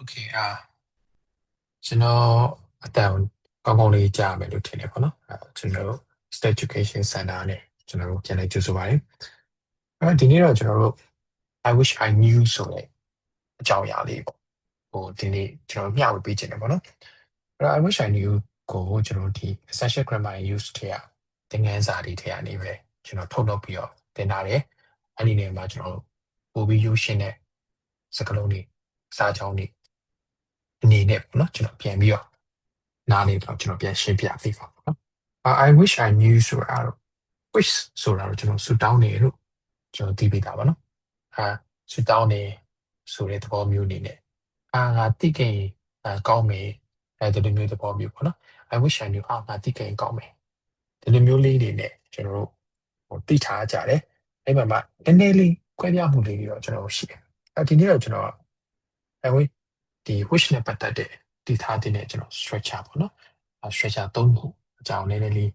Okay ကျွန်တော်အတန်ကောင်းကောင်းလေးကြားမယ်လို့ထင်တယ်ပေါ့နော်ကျွန်တော်တို့ State Education Center နဲ့ကျွန်တော်တို့ပြန်လည်ကြိုဆိုပါတယ်ဒီနေ့တော့ကျွန်တော်တို့ I wish I knew ဆိုတဲ့အကြောင်းအရာလေးပေါ့ဒီနေ့ကျွန်တော်မျှဝေပေးခြင်းတယ်ပေါ့နော်I wish I knew ကိုကျွန်တော်ဒီ essential grammar use တွေကသင်ခန်းစာတွေထဲကနေပဲကျွန်တော်ထုတ်လုပ်ပြီးတော့သင်ထားတယ်အဲ့ဒီနေရာမှာကျွန်တော်ပို့ပြီးရုပ်ရှင်တဲ့စကားလုံးတွေစာကြောင်းတွေအနေနဲ့ပေါ့နော်ကျွန်တော်ပြန်ပြီးတော့နားလေးတော့ကျွန်တော်ပြန်ရှင်းပြပေးပါပေါ့နော်I wish I knew ဆိုတာတော့ wish ဆိုတာတော့ကျွန်တော်ဆူတောင်းနေလို့ကျွန်တော်သိပေးတာပါနော်ဆူတောင်းနေဆိုတဲ့သဘောမျိုးအနေနဲ့ငါသိခင်ကောင်းမယ်ဒီလိုမျိုးသဘောမျိုးပေါ့နော် I wish I knew ငါသိခင်ကောင်းမယ်ဒီလိုမျိုးလေးတွေနဲ့ကျွန်တော်တို့သိထားကြတယ်အဲ့မှာနည်းနည်းလေးခွဲပြားမှုလေးတွေတော့ကျွန်တော်ရှိတယ်ဒီနေ့တော့ကျွန်တော်I wish ဒီ wish နဲ့ပတ်သက်တဲ့ဒီထားတဲ့နဲ့ကျွန်တော် structure ပေါ့နော်structure သုံးခုအကြောင်းနည်းနည်းလေး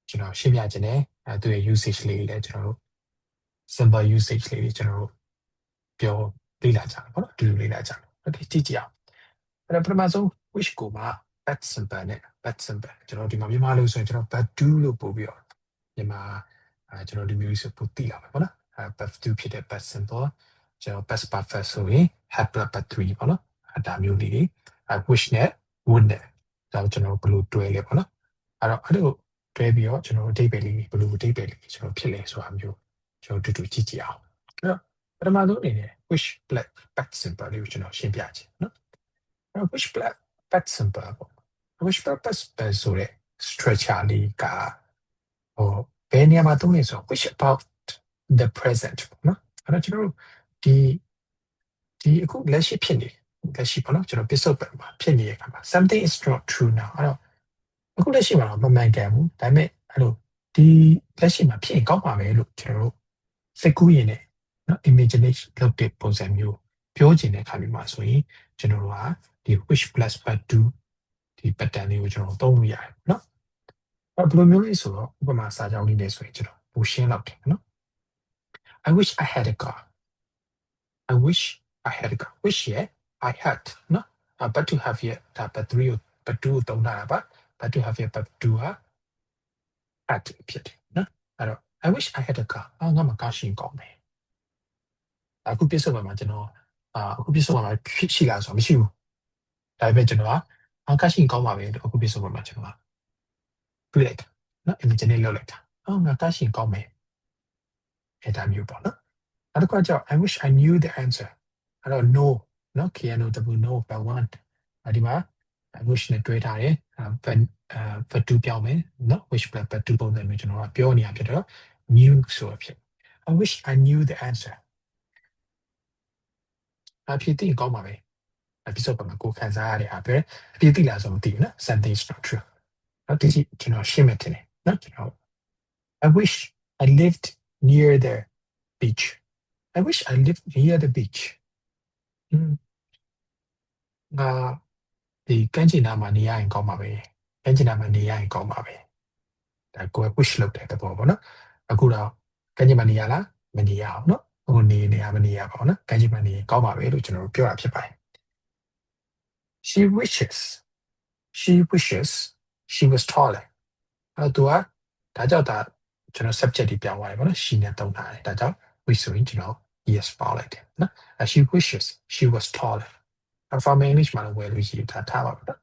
ကျွန်တော်ရှင်းပြခြင်းနဲ့သူရဲ့ usage လေးလည်းကျွန်တော်တို့ simple usage လေးတွေကျွန်တော်တို့ပြောလေ့လာကြတယ်ပေါ့နော်ဒီလိုလေ့လာကြတယ်okay ကြည့်ကြည့်အောင်အဲ့တော့ပထမဆုံး wish ကိုမှ past simple နဲ့ past simple ကျွန်တော်ဒီမှာမြန်မာလို့ဆိုရင်ကျွန်တော် but do လို့ပို့ပြီးတော့မြန်မာကျွန်တော်ဒီမျိုးဆိုပို့သိလာမယ်ပေါ့နော်but do ဖြစ်တဲ့ past simple ကျွန်တော် past perfect ဆိုရင် have plus but 3ပေါ့နော်ဒါမျိုးလေးတွေwish နဲ့ would နဲ့ဒါကျွန်တော်ဘယ်လိုတွဲလဲပေါ့နော်အဲ့လိုတွဲပြီးတော့ကျွန်တော်အဓိပ္ပာယ်လေးဘယ်လိုအဓိပ္ပာယ်လေးကျွန်တော်ဖြစ်လဲဆိုတာမျိုးကျွန်တော်တူကြည့်ကြည့်အောင်အဲ့တော့ပထမဆုံးအနေနဲ့ wish plus past simple လေးကိုကျွန်တော်ရှင်းပြချင်နော်wish plus past simple ပေါ့ wish plus past simple ဆိုတဲ့ structure လေးကဘယ်နေရာမှာသုံးလဲဆိုတော့ wish about the present ပေါ့နော်အဲ့တော့ကျွန်တော်တို့ဒီအခုလက်ရှိဖြစ်နေလက်ရှိပေါ့နော်ကျွန်တော်ပစ္စုပန်မှာဖြစ်နေတဲ့အခါမှာ something is not true now အဲ့တော့အခုလက်ရှိမှာတော့မမှန်ကန်ဘူးဒါပေမဲ့အဲ့လိုဒီလက်ရှိမှာဖြစ်ရင်ကောင်းပါမယ်လို့ကျွန်တော်တို့စိတ်ကူးရင်နဲ့နော် imagination လုပ်တဲ့ပုံစံမျိုးပြောချင်တဲ့အခါမျိုးမှာဆိုရင်ကျွန်တော်တို့ကဒီ wish plus but do ဒီ pattern လေးကိုကျွန်တော်သုံးလို့ရတယ်နော်ဘယ်လိုမျိုးလဲဆိုတော့ဥပမာစာကြောင်းလေးနဲ့ဆိုရင်ကျွန်တော်ပိုရှင်းလောက်တယ်နော် I wish I had a car I wish I had a car wish ရဲ့ I had နော်but to have ရဲ့ဒါ but 3ကို but 2ကိုသုံးတာပါ but to have ရဲ့ but 2ဟာ had ဖြစ်တယ်နော်အဲ့တော့ I wish I had a car ငါမှကားရှိရင်ကောင်းမယ်အခုပြစ္ဆုတ်မှာကျွန်တော်အခုပြစ္ဆုတ်မှာဖြစ်ရှိလားဆိုတော့မရှိဘူးဒါပေမဲ့ကျွန်တော်ကကားရှိရင်ကောင်းပါပဲအခုပြစ္ဆုတ်မှာကျွန်တော်ကတွေးလိုက်တာနော် imaginate လုပ်လိုက်တာငါကားရှိရင်ကောင်းမယ်အဲ့ဒါမျိုးပေါ့နော်နောက်တစ်ခါကျတော့ I wish I knew the answer အဲ့တော့ no နော် KNO no but want ဒီမှာ I wish နဲ့တွဲထားတယ်but do ပြောင်းမယ်နော် wish but do ပုံစံမျိုးကျွန်တော်ကပြောနေရဖြစ်တော့ knew ဆိုဖြစ် I wish I knew the answer အဖြစ်သိကောင်းပါပဲအဖြစ်ဆိုပါမှာကိုခံစားရတဲ့ဟာပဲအဖြစ်သိလားဆိုမသိဘူးနော် something is not true ဒီကျွန်တော်ရှင်းမယ်တင်တယ်နော်ကျွန်တော် I wish I lived near the beach I wish I lived near the beach ငါဒီကမ်းခြေနားမှာနေရရင်ကောင်းပါပဲကမ်းခြေနားမှာနေရရင်ကောင်းပါပဲဒါကိုယ် wish လုပ်တဲ့သဘောပေါ့နော်အခုတော့ကမ်းခြေမှာနေရလားမနေရအောင်နော်ဟိုနေရမနေရပါဘူးနော်ကမ်းခြေမှာနေရင်ကောင်းပါပဲလို့ကျွန်တော်တို့ပြောတာဖြစ်ပါတယ် she wishes she was taller သူကဒါကြောင့်ကျွန်တော် subject တွေပြောင်းသွားတယ်ပေါ့နော် she နဲ့တုံးထားတယ်ဒါကြောင့် wish ဆိုရင်ကျွန်တော် yes ပေါလိုက်တယ်နော် she wishes she was taller from English မှာလည်းဝယ်လို့ရှိရင်ထားပါတော့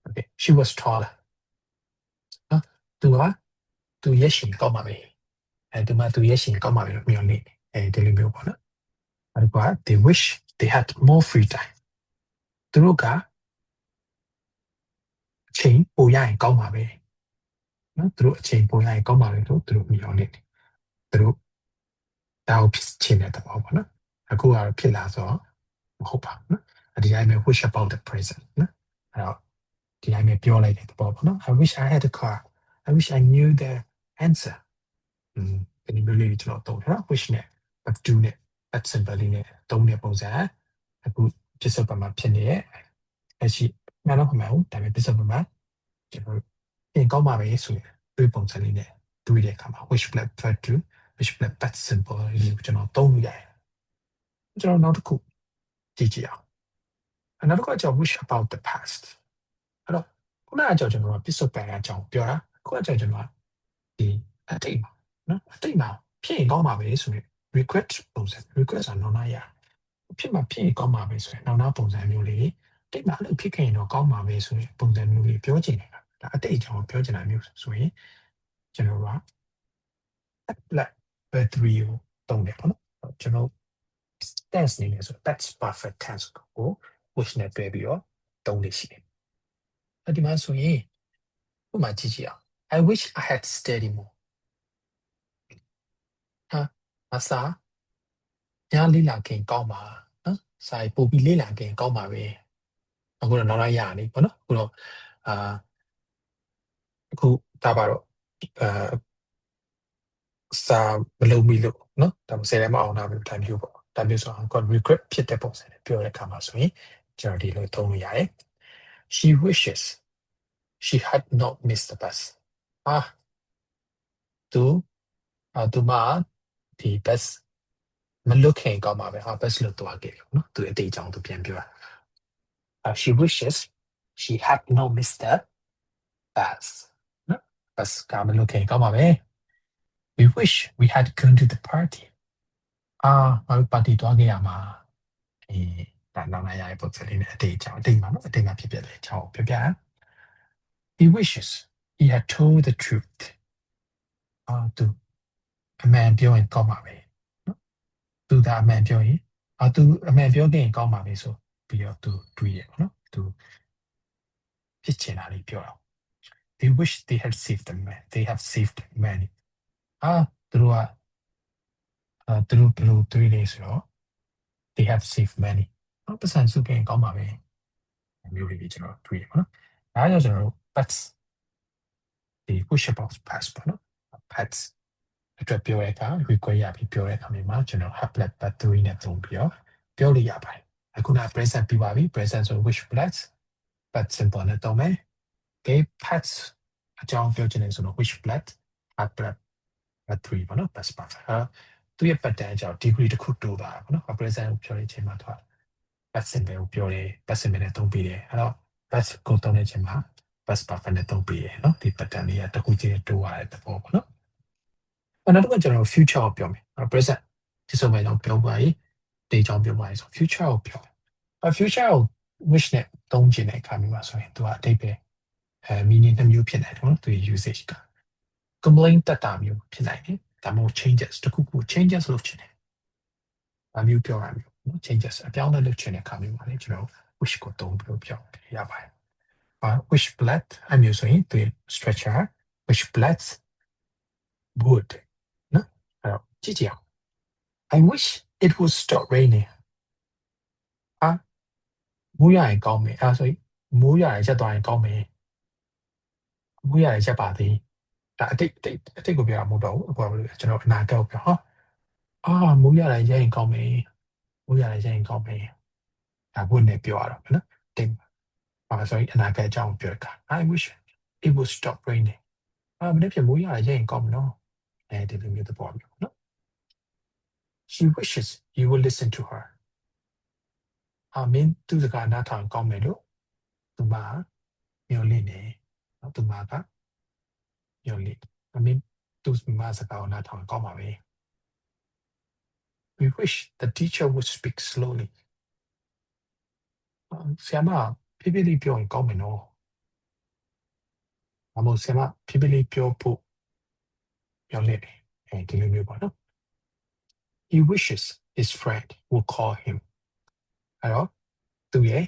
okay she was taller နော်သူရဲ့ရှင်ကောင်းပါပဲသူရဲ့ရှင်ကောင်းပါပဲလို့မျှော်လင့်ဒီလိုမျိုးပေါ့နော်အဲ့ဒါက they wish they had more free time သူတို့ကအချိန်ပိုရရင်ကောင်းပါပဲနော်သူတို့အချိန်ပိုရရင်ကောင်းပါပဲလို့သူတို့မျှော်လင့်တယ်သူတို့ဒါကိုဖြစ်ချင်တဲ့သဘောပေါ့နော်အခုကတော့ဖြစ်လာဆိုတော့မဟုတ်ပါဘူးနော်ဒီတိုင်းပဲ wish about the present နော်အဲ့တော့ဒီတိုင်းပဲပြောလိုက်တဲ့သဘောပေါ့နော် I wish I had a car I wish I knew the answer ဒီမျိုးလေးကျွန်တော်သုံးတယ်နော် wish နဲ့ but do နဲ့ but simple လေးနဲ့သုံးတဲ့ပုံစံအခုပြစ္ဆုတ်ပံမှာဖြစ်နေရဲ့အရှိမှန်တော့မှန်ဘူးဒါပေမဲ့ပြစ္ဆုတ်ပံမှာကျွန်တော်ပြင်ကောင်းပါပဲဆိုရင်တွေးပုံစံလေးနဲ့တွေးတဲ့အခါမှာ wish plus but do wish plus but simple လေးကိုကျွန်တော်သုံးလို့ရတယ်ကျွန်တော်နောက်တစ်ခုကြည့်ကြည့်အောင် နောက်တစ်ခုကကျွန်တော် wish about the past အဲ့တော့ခုနကကျွန်တော်ကပစ္စုပန်အကြောင်းပြောတာခုကကျွန်တော်ကဒီအတိတ်မှာနော်အတိတ်မှာဖြစ်ရင်ကောင်းပါပဲဆိုရင် regret ပုံစံ regret ဆိုတာနောက်နောက်ရဖြစ်မှာဖြစ်ရင်ကောင်းပါပဲဆိုရင်နောက်နောက်ပုံစံမျိုးလေးတိတ်မှာအဲ့လိုဖြစ်ခဲ့ရင်တော့ကောင်းပါပဲဆိုရင်ပုံစံမျိုးလေးပြောချင်တယ်ဒါအတိတ်အကြောင်းပြောချင်တာမျိုးဆိုရင်ကျွန်တော်က black battery ကိုတုံးတယ်ပေါ့နော်ကျွန်တော် tense နေလဲဆို that's perfect tense ကို wish နဲ့တွဲပြီးတော့တုံးနေရှိတယ်အဲ့ဒီမှာဆိုရင်ဥပမာကြည့်ကြည့်အောင် I wish I had studied more ဟာအစားညာလေးလာခင်ကောင်းပါနော်စာရေးပို့ပြီးလေးလာခင်ကောင်းပါပဲအခုတော့နောက်နောက်ရနေပေါ့နော်အခုတော့အခုဒါပါတော့စာမလုပ်မိလို့နော်ဒါမှ10ထဲမှာအောင်တာမျိုးတိုင်းမျိုးပေါ့ဒါမျိုးဆိုအောင် got regret ဖြစ်တဲ့ပုံစံနဲ့ပြောတဲ့အခါမှာဆိုရင်ကျွန်တော်ဒီလိုသုံးလို့ရတယ် she wishes she had not missed the bus သူမဒီ bus မလွတ်ခင်ကောင်းပါပဲbus လွတ်သွားခဲ့တယ်နော်သူအတေးအကြောင်းသူပြန်ပြောတာshe wishes she had not missed the bus နော် bus ကမလွတ်ခင်ကောင်းပါပဲ we wish we had gone to the party ငါတို့ပါတီသွားခဲ့ရမှာဒါနောက်လာရတဲ့ပုံစံလေးနဲ့အတေးအကြောင်းအတေးမှာနော်အတေးမှာဖြစ်ပြတဲ့အကြောင်းပြောပြ he wishes he had told the truth သူအမှန်ပြောရင်ကောင်းပါပဲနော်သူဒါအမှန်ပြောရင်သူအမှန်ပြောခဲ့ရင်ကောင်းပါပဲဆိုပြီးတော့သူတွေးရပေါ့နော်သူဖြစ်ချင်တာလေးပြောတော့ they wish they had saved the man they have saved money သူတို့ဘယ်လိုတွေးလဲဆိုတော့ they have saved money ပတ်စံစုခဲ့ရင်ကောင်းပါပဲမျိုးလေးကျွန်တော်တွေးရပေါ့နော်ဒါကြောင့်ကျွန်တော်တို့ pets ဒီ wish about past ပေါ့နော် pets အတွက်ပြောရတာ require ရပြီးပြောတဲ့အခါမှာကျွန်တော် have let battery နဲ့သုံးပြီးတော့ပြောလို့ရပါတယ်အခုန present ပြီးပါပြီ present ဆို wish bless but simple နဲ့သုံးမယ် okay pets အကြောင်းပြောချင်တယ်ဆိုတော့ wish bless have let battery ပေါ့နော် that's perfect သူရဲ့ pattern အကြောင်း degree တစ်ခုတိုးတာပေါ့နော် present ကိုပြောတဲ့အချိန်မှာသူက past simple ကိုပြောတယ် past simple နဲ့သုံးပြီးတယ်အဲ့တော့ past ကိုသုံးတဲ့အချိန်မှာ past perfect နဲ့သုံးပြီးတယ်နော်ဒီ pattern လေးကတစ်ခုချင်းတိုးရတဲ့သဘောပေါ့နော်နောက်တစ်ခုကျွန်တော် future ကိုပြောမယ် present ဒီဆိုမယ်တော့ပြောပါရင် day ကြောင်းပြောပါရင်ဆို future ကိုပြော future ကို wish နဲ့သုံးချင်တဲ့အခါမျိုးမှာဆိုရင်သူကအတိတ်ပဲmeaning တစ်မျိုးဖြစ်နိုင်တယ်နော်သူရဲ့ usage က complain တက်တာမျိုးဖြစ်နိုင်တယ်ဒါမှမဟုတ် changes တစ်ခုခု changes လုပ်ချင်တယ်ဒါမျိုးပြောရမျိုးနော် changes အပြောင်းအလဲလုပ်ချင်တဲ့အခါမျိုးမှာလေကျွန်တော် wish ကိုသုံးပြီးပြောရပါတယ်wish blood အမျိုးဆိုရင်သူရဲ့ structure wish blood would နော်အဲ့တော့ကြည့်ကြအောင် I wish it would stop raining မိုးရရင်ကောင်းမယ်ဆိုရင်မိုးရရင်ရက်သွားရင်ကောင်းမယ်မိုးရရင်ရက်ပါသေးဒါအတိတ်ကိုပြောတာမဟုတ်တော့ဘူးအခုကကျွန်တော်အနာဂတ်ကိုပြောမိုးရရင်ရက်ရင်ကောင်းမယ်မိုးရရင်ရက်ရင်ကောင်းမယ်ဒါဘုနဲ့ပြောရတော့မယ်နော်တိတ်ဆိုရင်အနာဂတ်အကြောင်းပြောတာ I wish it would stop raining မနေ့ပြန်မိုးရရင်ရက်ရင်ကောင်းမယ်နော်ဒီလိုမျိုးသဘောမျိုးနော် she wishes you will listen to her မင်းသူစကားနားထောင်ကောင်းမယ်လို့သူမမျှော်လင့်နေသူမကမျှော်လင့်မင်းသူမစကားကိုနားထောင်ကောင်းပါပဲ we wish the teacher would speak slowly ဆရာမဖြည်းဖြည်းလေးပြောရင်ကောင်းမယ်နော်ဆရာမဖြည်းဖြည်းလေးပြောဖို့မျှော်လင့်တယ်ဒီလိုမျိုးပေါ့နော် he wishes his friend would call him အဲ့တော့သူရဲ့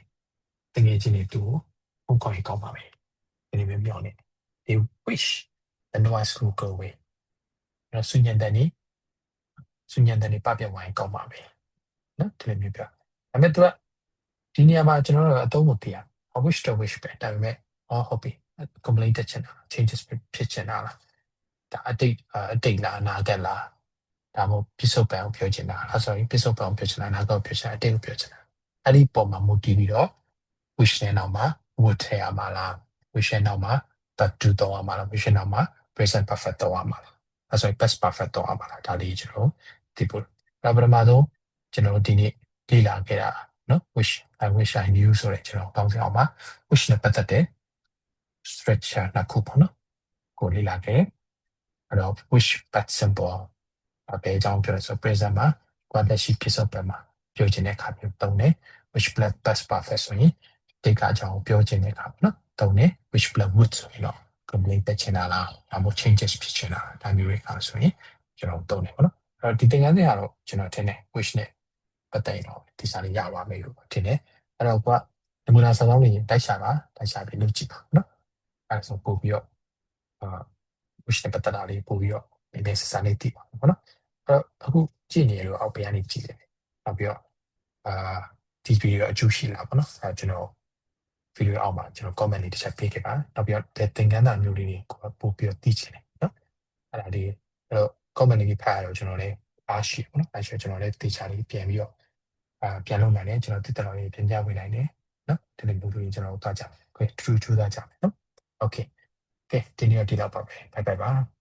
တကယ်ချင်းနေသူကိုဖုန်းခေါ်ရင်ကောင်းပါပဲဒီလိုမျိုးမျှော်လင့် they wish the noise would go away အဲ့တော့ဆူညံတဲ့နေပပြတ်ဝိုင်းကောင်းပါပဲနော်ဒီလိုမျိုးပြောဒါပေမဲ့သူကဒီနေရာမှာကျွန်တော်တို့အသုံးမပြရ I wish to wish ပဲဒါပေမဲ့ဟုတ်ပြီ complaint တက်ချင်တာ changes ဖြစ်ချင်တာလားဒါအတိတ်လားအနာဂတ်လားဒါမှမဟုတ်ပြစ္ဆုတ်ပံကိုပြောချင်တာsorry ပြစ္ဆုတ်ပံကိုပြောချင်တာအနာဂတ်ကိုပြောချင်တာအတိတ်ကိုပြောချင်တာအဲ့ဒီပုံမှာမူတည်ပြီးတော့ wish နဲ့နောက်မှာ would ထည့်ရမှာလား wish နဲ့နောက်မှာ but to တော့ရမှာလား wish နဲ့နောက်မှာ present perfect တော့ရမှာလားsorry past perfect တော့ရမှာလားဒါလေးကျွန်တော်ဒီပို့ပထမဆုံးကျွန်တော်ဒီနေ့လေ့လာခဲ့တာ နော် I wish I knew ဆိုတဲ့ကျွန်တော်ကောင်းစရာမှာ wish နဲ့ပတ်သက်တဲ့ structure နှစ်ခုပေါ့နော်ကိုလေ့လာခဲ့အဲ့တော့ wish past simple ဘယ်အကြောင်းပြောလဲဆို present မှာကိုယ်လက်ရှိဖြစ်ဆုံးပဲမှာပြောချင်တဲ့အခါမျိုးသုံးတယ် wish past perfect ဆိုရင်ဒီကအကြောင်းပြောချင်တဲ့အခါပေါ့နော်သုံးတယ် wish plus would ဆိုရင်တော့ complaint တက်ချင်တာလားဒါမှမဟုတ် changes ဖြစ်ချင်တာဒါမျိုးတွေအားဆိုရင်ကျွန်တော်သုံးတယ်ပေါ့နော်အဲ့တော့ဒီသင်ခန်းစာကတော့ကျွန်တော်ထင်တယ် wish နဲ့ပတ်သက်ရင်တော့ဒီစာလေးရပါမယ်လို့ထင်တယ်အဲ့တော့ကနမူနာစာဆောင်တွေတိုက်ရှာပြီးလုပ်ကြည့်ပါနော်အဲ့ဒါဆိုပို့ပြီးတော့wish နဲ့ပတ်သက်တာလေးပို့ပြီးတော့နည်းနည်းစာလေးသိပါပေါ့နော်အဲ့တော့အခုကြည့်နေလို့အောက်ပြန်နေကြည့်တယ်နောက်ပြီးတော့ဒီဗီဒီယိုအကျိုးရှိလားပေါ့နော်အဲ့ကျွန်တော်ဗီဒီယိုအောက်မှာကျွန်တော် comment လေးတစ်ချက်ပေးခဲ့ပါနောက်ပြီးတော့သင်ခန်းစာမျိုးလေးတွေကိုပို့ပြီးတော့သိချင်တယ်နော်အဲ့ဒါလေးအဲ့တော့ comment လေးဖတ်ရတော့ကျွန်တော်လည်းအားရှိပေါ့နော်အဲ့ဆိုကျွန်တော်လည်းတေချာလေးပြန်ပြီးတော့ပြန်လုပ်နိုင်တယ်ကျွန်တော်တိတက်တော်လေးပြန်ပြဝင်နိုင်တယ်နော်ဒီလိုမျိုးလေးကျွန်တော်တို့သွားကြမယ် true သားကြမယ်နော် okay ကဲဒီနေ့တော့ဒီလောက်ပါပဲ bye bye ပါ